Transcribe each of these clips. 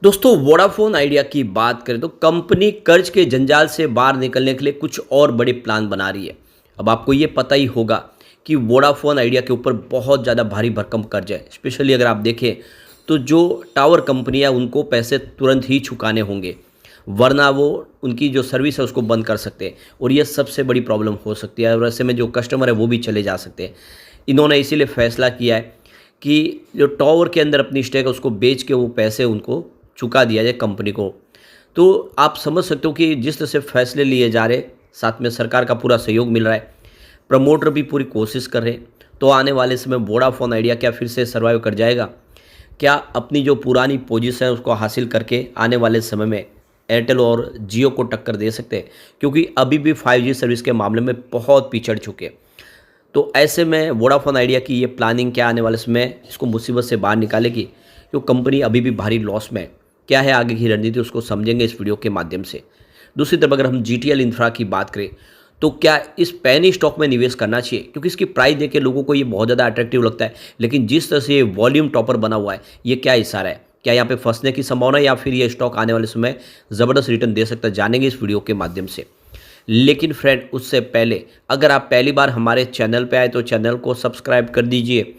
दोस्तों Vodafone idea की बात करें तो कंपनी कर्ज के जंजाल से बाहर निकलने के लिए कुछ और बड़े प्लान बना रही है। अब आपको ये पता ही होगा कि वोडाफोन आइडिया के ऊपर बहुत ज़्यादा भारी भरकम कर्ज है। स्पेशली अगर आप देखें तो जो टावर कंपनियां उनको पैसे तुरंत ही चुकाने होंगे, वरना वो उनकी जो सर्विस है उसको बंद कर सकते हैं और ये सबसे बड़ी प्रॉब्लम हो सकती है और ऐसे में जो कस्टमर है वो भी चले जा सकते हैं। इन्होंने इसीलिए फैसला किया है कि जो टावर के अंदर अपनी स्टेक है उसको बेच के वो पैसे उनको चुका दिया जाए कंपनी को। तो आप समझ सकते हो कि जिस तरह से फैसले लिए जा रहे, साथ में सरकार का पूरा सहयोग मिल रहा है, प्रमोटर भी पूरी कोशिश कर रहे हैं। तो आने वाले समय वोडाफोन आइडिया क्या फिर से सर्वाइव कर जाएगा? क्या अपनी जो पुरानी पोजीशन है उसको हासिल करके आने वाले समय में एयरटेल और जियो को टक्कर दे सकते हैं? क्योंकि अभी भी 5G सर्विस के मामले में बहुत पिछड़ चुके हैं। तो ऐसे में वोडाफोन आइडिया की ये प्लानिंग क्या आने वाले समय इसको मुसीबत से बाहर निकालेगी? क्योंकि कंपनी अभी भी भारी लॉस में है। क्या है आगे की रणनीति, उसको समझेंगे इस वीडियो के माध्यम से। दूसरी तरफ अगर हम जीटीएल इंफ्रा की बात करें तो क्या इस पेनी स्टॉक में निवेश करना चाहिए? क्योंकि इसकी प्राइस देख के लोगों को ये बहुत ज़्यादा अट्रैक्टिव लगता है, लेकिन जिस तरह से ये वॉल्यूम टॉपर बना हुआ है, ये क्या इशारा है? क्या यहाँ पे फंसने की संभावना है या फिर ये स्टॉक आने वाले समय ज़बरदस्त रिटर्न दे सकता है? जानेंगे इस वीडियो के माध्यम से। लेकिन फ्रेंड उससे पहले अगर आप पहली बार हमारे चैनल पे आए तो चैनल को सब्सक्राइब कर दीजिए,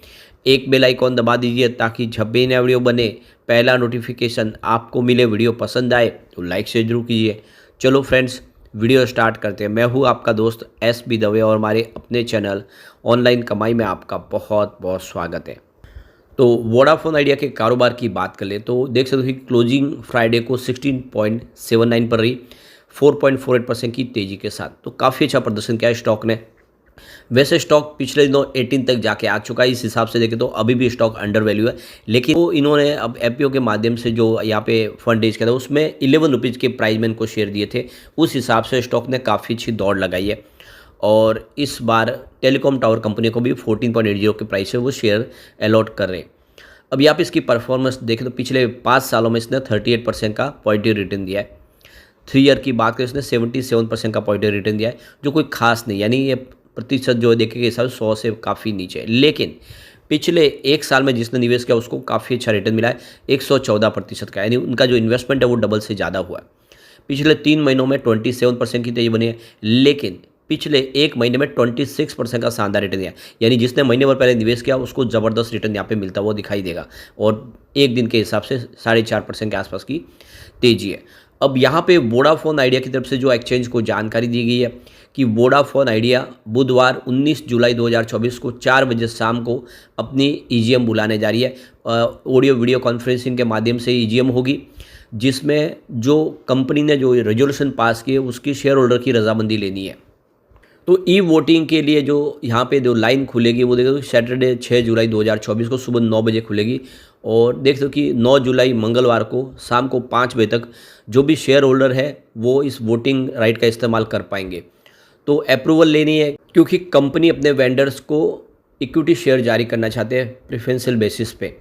एक बेल आइकॉन दबा दीजिए ताकि जब भी नया वीडियो बने पहला नोटिफिकेशन आपको मिले। वीडियो पसंद आए तो लाइक शेयर जरूर कीजिए। चलो फ्रेंड्स वीडियो स्टार्ट करते हैं। मैं हूँ आपका दोस्त SB दवे और हमारे अपने चैनल ऑनलाइन कमाई में आपका बहुत बहुत स्वागत है। तो वोडाफोन आइडिया के कारोबार की बात कर ले तो देख सकते हो कि क्लोजिंग फ्राइडे को 16.79 पर रही, 4.48% की तेज़ी के साथ। तो काफ़ी अच्छा प्रदर्शन किया है स्टॉक ने। वैसे स्टॉक पिछले दिनों 18 तक जाके आ चुका है, इस हिसाब से देखें तो अभी भी स्टॉक अंडर वैल्यू है। लेकिन वो इन्होंने अब IPO के माध्यम से जो यहाँ पे फंड रेज किया था उसमें 11 रुपीज़ के प्राइस में इनको शेयर दिए थे, उस हिसाब से स्टॉक ने काफ़ी अच्छी दौड़ लगाई है। और इस बार टेलीकॉम टावर कंपनी को भी 14.80 के प्राइस से वो शेयर अलॉट कर रहे हैं। अब यहाँ पे इसकी परफॉर्मेंस देखें तो पिछले 5 सालों में इसने 38% का पॉजिटिव रिटर्न दिया है। 3 ईयर की बात करें इसने 77% का पॉजिटिव रिटर्न दिया है, जो कोई खास नहीं, यानी ये प्रतिशत जो देखे के हिसाब से 100 से काफ़ी नीचे है। लेकिन पिछले 1 साल में जिसने निवेश किया उसको काफ़ी अच्छा रिटर्न मिला है, 114% का, यानी उनका जो इन्वेस्टमेंट है वो डबल से ज़्यादा हुआ है। पिछले 3 महीनों में 27% की तेजी बनी है, लेकिन पिछले 1 महीने में 26% का शानदार रिटर्न दिया, यानी जिसने महीने भर पहले निवेश किया उसको ज़बरदस्त रिटर्न यहाँ पे मिलता हुआ दिखाई देगा। और एक दिन के हिसाब से 4.5% के आसपास की तेजी है। अब यहाँ पे वोडाफोन आइडिया की तरफ से जो एक्सचेंज को जानकारी दी गई है कि वोडाफोन आइडिया बुधवार 19 जुलाई 2024 को 4 बजे शाम को अपनी EGM बुलाने जा रही है। ऑडियो वीडियो कॉन्फ्रेंसिंग के माध्यम से EGM होगी, जिसमें जो कंपनी ने जो रेजोल्यूशन पास किए उसकी शेयर होल्डर की रजामंदी लेनी है। तो ई वोटिंग के लिए जो यहाँ पे जो लाइन खुलेगी वो देखो सैटरडे 6 जुलाई 2024 को सुबह 9 बजे खुलेगी। और देख दो कि 9 जुलाई मंगलवार को शाम को 5 बजे तक जो भी शेयर होल्डर है वो इस वोटिंग राइट का इस्तेमाल कर पाएंगे। तो अप्रूवल लेनी है क्योंकि कंपनी अपने वेंडर्स को इक्विटी शेयर जारी करना चाहते हैं प्रेफरेंशियल बेसिस पे।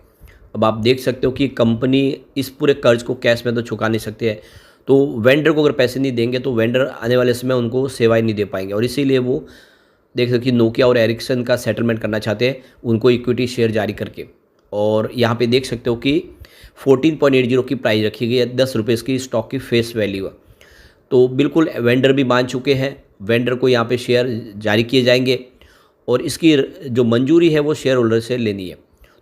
अब आप देख सकते हो कि कंपनी इस पूरे कर्ज को कैश में तो चुका नहीं सकती है, तो वेंडर को अगर पैसे नहीं देंगे तो वेंडर आने वाले समय उनको सेवाएं नहीं दे पाएंगे। और इसीलिए वो देख सकते हो कि नोकिया और एरिक्सन का सेटलमेंट करना चाहते हैं उनको इक्विटी शेयर जारी करके। और यहाँ पे देख सकते हो कि 14.80 की प्राइस रखी गई है, 10 रुपये इसकी स्टॉक की फेस वैल्यू है। तो बिल्कुल वेंडर भी मान चुके हैं, वेंडर को यहाँ पे शेयर जारी किए जाएंगे और इसकी जो मंजूरी है वो शेयर होल्डर से लेनी है।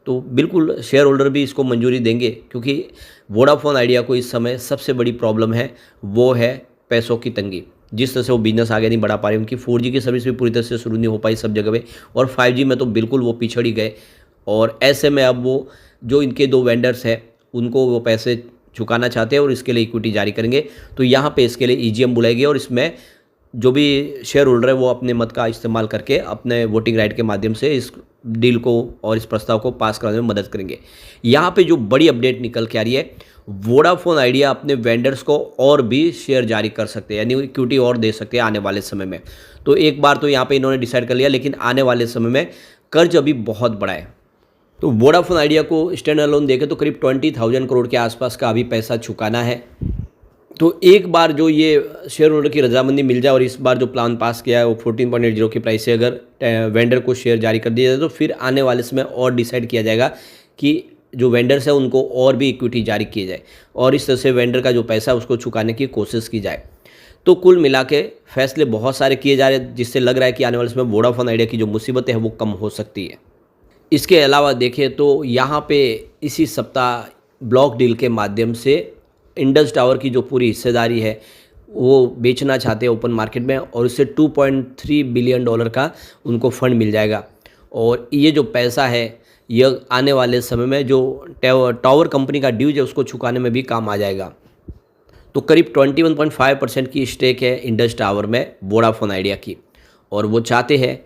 तो बिल्कुल शेयर होल्डर भी इसको मंजूरी देंगे, क्योंकि वोडाफोन आइडिया को इस समय सबसे बड़ी प्रॉब्लम है वो है पैसों की तंगी। जिस तरह से वो बिजनेस आगे नहीं बढ़ा पा रही, उनकी 4G की सर्विस भी पूरी तरह से शुरू नहीं हो पाई सब जगह पे, और 5G में तो बिल्कुल वो पिछड़ ही गए। और ऐसे में अब वो जो इनके 2 वेंडर्स हैं उनको वो पैसे चुकाना चाहते हैं और इसके लिए इक्विटी जारी करेंगे। तो यहाँ पे इसके लिए EGM बुलाएगी और इसमें जो भी शेयर होल्डर है वो अपने मत का इस्तेमाल करके अपने वोटिंग राइट के माध्यम से इस डील को और इस प्रस्ताव को पास कराने में मदद करेंगे। यहाँ पे जो बड़ी अपडेट निकल के आ रही है, वोडाफोन आइडिया अपने वेंडर्स को और भी शेयर जारी कर सकते हैं, यानी इक्विटी और दे सकते हैं आने वाले समय में। तो एक बार तो यहाँ पे इन्होंने डिसाइड कर लिया, लेकिन आने वाले समय में कर्ज अभी बहुत बड़ा है। तो वोडाफोन आइडिया को स्टैंड अलोन देखें तो करीब 20,000 करोड़ के आसपास का अभी पैसा चुकाना है। तो एक बार जो ये शेयर होल्डर की रजामंदी मिल जाए और इस बार जो प्लान पास किया है वो 14.80 की प्राइस से अगर वेंडर को शेयर जारी कर दिया जाए तो फिर आने वाले समय और डिसाइड किया जाएगा कि जो वेंडर्स हैं उनको और भी इक्विटी जारी की जाए और इस तरह से वेंडर का जो पैसा है उसको चुकाने की कोशिश की जाए। तो कुल मिला के फैसले बहुत सारे किए जा रहे हैं, जिससे लग रहा है कि आने वाले समय वोडाफोन आइडिया की जो मुसीबतें हैं वो कम हो सकती है। इसके अलावा देखें तो यहाँ पे इसी सप्ताह ब्लॉक डील के माध्यम से इंडस टावर की जो पूरी हिस्सेदारी है वो बेचना चाहते हैं ओपन मार्केट में, और इससे $2.3 बिलियन का उनको फंड मिल जाएगा। और ये जो पैसा है यह आने वाले समय में जो टावर कंपनी का ड्यूज है उसको चुकाने में भी काम आ जाएगा। तो करीब 21.5% की स्टेक है इंडस टावर में वोडाफोन आइडिया की, और वो चाहते हैं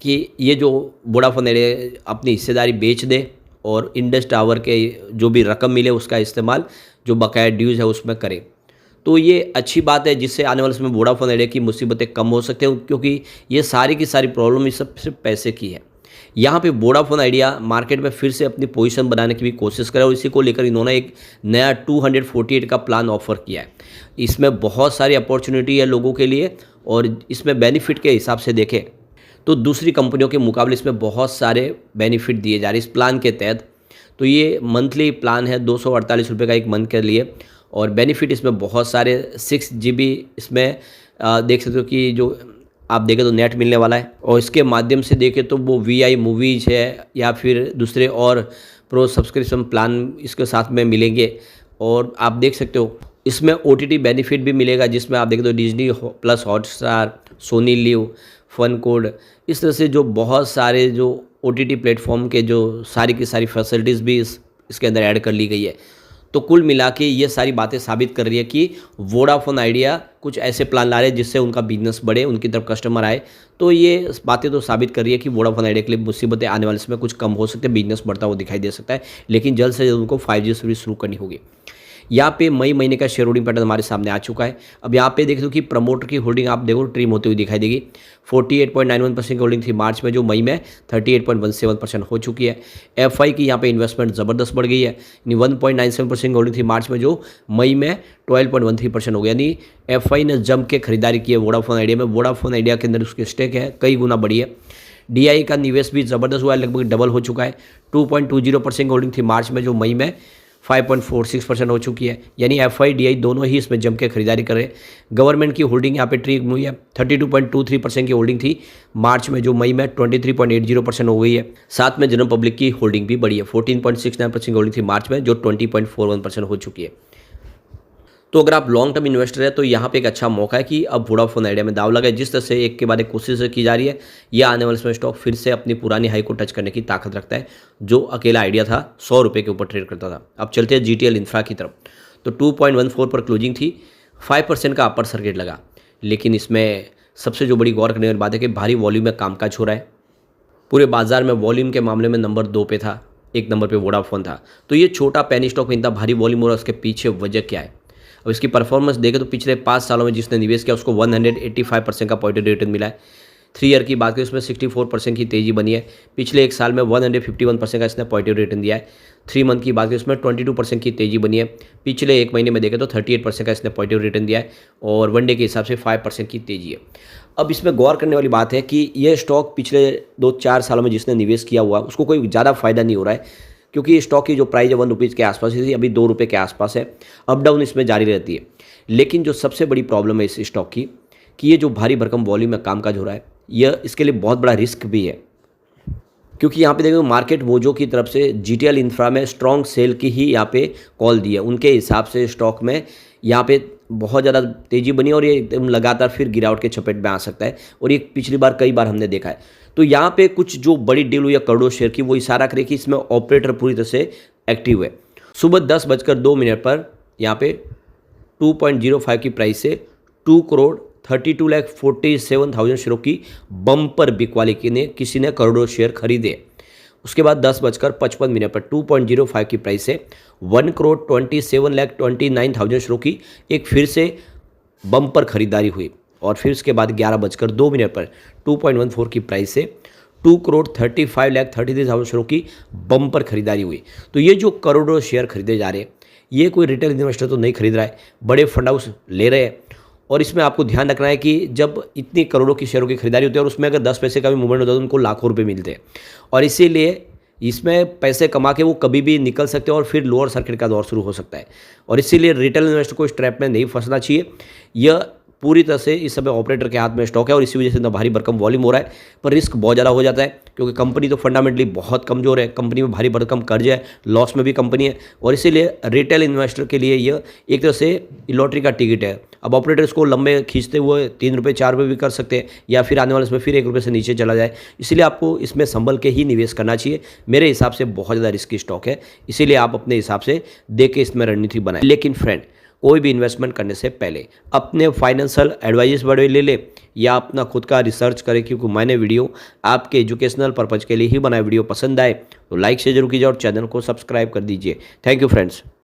कि ये जो वोडाफोन आइडिया अपनी हिस्सेदारी बेच दे और इंडस टावर के जो भी रकम मिले उसका इस्तेमाल जो बकाया ड्यूज है उसमें करे। तो ये अच्छी बात है, जिससे आने वाले समय वोडाफोन आइडिया की मुसीबतें कम हो सकते हैं, क्योंकि ये सारी की सारी प्रॉब्लम इस सब सिर्फ पैसे की है। यहाँ पे वोडाफोन आइडिया मार्केट में फिर से अपनी पोजीशन बनाने की भी कोशिश करे, और इसी को लेकर इन्होंने एक नया 248 का प्लान ऑफर किया है। इसमें बहुत सारी अपॉर्चुनिटी है लोगों के लिए, और इसमें बेनिफिट के हिसाब से देखें तो दूसरी कंपनियों के मुकाबले इसमें बहुत सारे बेनिफिट दिए जा रहे हैं इस प्लान के तहत। तो ये मंथली प्लान है 248 रुपये का एक मंथ के लिए, और बेनिफिट इसमें बहुत सारे 6 GB इसमें देख सकते हो कि जो आप देखें तो नेट मिलने वाला है, और इसके माध्यम से देखें तो वो VI मूवीज है या फिर दूसरे और प्रो सब्सक्रिप्शन प्लान इसके साथ में मिलेंगे। और आप देख सकते हो इसमें OTT बेनिफिट भी मिलेगा, जिसमें आप देखें तो Disney plus Hotstar, Sony Liv, FanCode, इस तरह से जो बहुत सारे जो OTT प्लेटफॉर्म के जो सारी की सारी फैसिलिटीज़ भी इसके अंदर ऐड कर ली गई है। तो कुल मिला के ये सारी बातें साबित कर रही है कि वोडाफोन आइडिया कुछ ऐसे प्लान ला रहे हैं जिससे उनका बिजनेस बढ़े, उनकी तरफ कस्टमर आए। तो ये बातें तो साबित कर रही है कि वोडाफोन आइडिया के लिए मुसीबतें आने वाले समय कुछ कम हो सकते हैं, बिजनेस बढ़ता हुआ दिखाई दे सकता है, लेकिन जल्द से जल्द उनको 5G सर्विस शुरू करनी होगी। यहाँ पे मई महीने का शेयर होल्डिंग पैटर्न हमारे सामने आ चुका है। अब यहाँ पे देख दो कि प्रमोटर की होल्डिंग आप देखो ट्रिम होती हुई दिखाई देगी। 48.91% की होल्डिंग थी मार्च में, जो मई में 38.17% हो चुकी है। FI की यहाँ पे इन्वेस्टमेंट ज़बरदस्त बढ़ गई है, यानी 1.97% की होल्डिंग थी मार्च में, जो मई में 12.13% हो गया। यानी FI ने जम के खरीदारी की है वोडाफोन आइडिया में। वोडाफोन आइडिया के अंदर उसकी स्टेक है कई गुना बढ़ी है। DI का निवेश भी ज़बरदस्त हुआ है, लगभग डबल हो चुका है। 2.20% की होल्डिंग थी मार्च में, जो मई में 5.46% हो चुकी है। यानी FI DI दोनों ही इसमें जम के खरीदारी कर रहे हैं। गवर्नमेंट की होल्डिंग यहाँ पे ट्रिम हुई है। 32.23% की होल्डिंग थी मार्च में, जो मई में 23.80% हो गई है। साथ में जनरल पब्लिक की होल्डिंग भी बढ़ी है। 14.69% की होल्डिंग थी मार्च में, जो 20.41% हो चुकी है। तो अगर आप लॉन्ग टर्म इन्वेस्टर है तो यहाँ पे एक अच्छा मौका है कि अब वोडाफोन आइडिया में दाव लगाए। जिस तरह से एक के बाद एक कोशिश की जा रही है, यह आने वाले समय स्टॉक फिर से अपनी पुरानी हाई को टच करने की ताकत रखता है। जो अकेला आइडिया था 100 रुपये के ऊपर ट्रेड करता था। अब चलते हैं GTL इंफ्रा की तरफ। तो 2.14 पर क्लोजिंग थी, 5% का अपर सर्किट लगा, लेकिन इसमें सबसे जो बड़ी गौर करने वाली बात है कि भारी वॉल्यूम में कामकाज हो रहा है। पूरे बाजार में वॉल्यूम के मामले में नंबर 2 पे था, 1 नंबर पे वोडाफोन था। तो ये छोटा पेनी स्टॉक में इतना भारी वॉल्यूम हो रहा है, उसके पीछे वजह क्या है? अब इसकी परफॉर्मेंस देखें तो पिछले 5 सालों में जिसने निवेश किया उसको 185% का पॉजिटिव रिटर्न मिला है। 3 ईयर की बात करें उसमें 64% की तेज़ी बनी है। पिछले एक साल में 151% का इसने पॉजिटिव रिटर्न दिया है। 3 मंथ की बात करें उसमें 22% की तेज़ी बनी है। पिछले एक महीने में देखें तो 38% का इसने पॉजिटिव रिटर्न दिया है, और वन डे के हिसाब से 5% की तेज़ी है। अब इसमें गौर करने वाली बात है कि यह स्टॉक पिछले 2-4 सालों में जिसने निवेश किया हुआ उसको कोई ज़्यादा फायदा नहीं हो रहा है, क्योंकि स्टॉक की जो प्राइस है 1 रुपीज़ के आसपास ही थी, अभी 2 रुपये के आसपास है। अप डाउन इसमें जारी रहती है। लेकिन जो सबसे बड़ी प्रॉब्लम है इस स्टॉक की कि ये जो भारी भरकम वॉल्यूम में कामकाज हो रहा है, यह इसके लिए बहुत बड़ा रिस्क भी है। क्योंकि यहाँ पे देखो मार्केट मोजो की तरफ से GTL इंफ्रा में स्ट्रॉन्ग सेल की ही यहाँ पे कॉल दी है। उनके हिसाब से स्टॉक में यहाँ पे बहुत ज़्यादा तेज़ी बनी, और ये एकदम लगातार फिर गिरावट के चपेट में आ सकता है, और ये पिछली बार कई बार हमने देखा है। तो यहाँ पे कुछ जो बड़ी डील हुई है करोड़ों शेयर की, वो इशारा करे कि इसमें ऑपरेटर पूरी तरह से एक्टिव है। सुबह 10:02 पर यहाँ पे 2.05 की प्राइस से 2,32,47,000 शेयरों की बम्पर बिकवाली किसी ने करोड़ों शेयर खरीदे। उसके बाद 10:55 पर 2.05 की प्राइस से 1,27,29,000 शेयरों की एक फिर से बम्पर खरीदारी हुई, और फिर उसके बाद 11:02 पर 2.14 की प्राइस से 2,35,33,000 शेयरों की बम्पर खरीदारी हुई। तो ये जो करोड़ों शेयर खरीदे जा रहे हैं, ये कोई रिटेल इन्वेस्टर तो नहीं खरीद रहा है, बड़े फंड हाउस ले रहे हैं। और इसमें आपको ध्यान रखना है कि जब इतनी करोड़ों की शेयरों की खरीदारी होती है और उसमें अगर 10 पैसे का भी मूवमेंट होता है तो उनको लाखों रुपए मिलते हैं। और इसीलिए इसमें पैसे कमा के वो कभी भी निकल सकते हैं और फिर लोअर सर्किट का दौर शुरू हो सकता है। और इसीलिए रिटेल इन्वेस्टर को इस ट्रैप में नहीं फंसना चाहिए। यह पूरी तरह से इस समय ऑपरेटर के हाथ में स्टॉक है और इसी वजह से इतना भारी भरकम वॉल्यूम हो रहा है, पर रिस्क बहुत ज़्यादा हो जाता है क्योंकि कंपनी तो फंडामेंटली बहुत कमज़ोर है, कंपनी में भारी भरकम कर्ज है, लॉस में भी कंपनी है और इसीलिए रिटेल इन्वेस्टर के लिए यह एक तरह से लॉटरी का टिकट है। अब ऑपरेटर इसको लंबे खींचते हुए 3 रुपये 4 रुपये भी कर सकते हैं या फिर आने वाले इसमें फिर 1 रुपये से नीचे चला जाए, इसलिए आपको इसमें संभल के ही निवेश करना चाहिए। मेरे हिसाब से बहुत ज़्यादा रिस्की स्टॉक है, इसीलिए आप अपने हिसाब से देख के इसमें रणनीति बनाएं। लेकिन फ्रेंड, कोई भी इन्वेस्टमेंट करने से पहले अपने फाइनेंशियल एडवाइस बड़े ले ले या अपना खुद का रिसर्च करें, क्योंकि मैंने वीडियो आपके एजुकेशनल पर्पज़ के लिए ही बनाया। वीडियो पसंद आए तो लाइक से जरूर कीजिए और चैनल को सब्सक्राइब कर दीजिए। Thank you friends.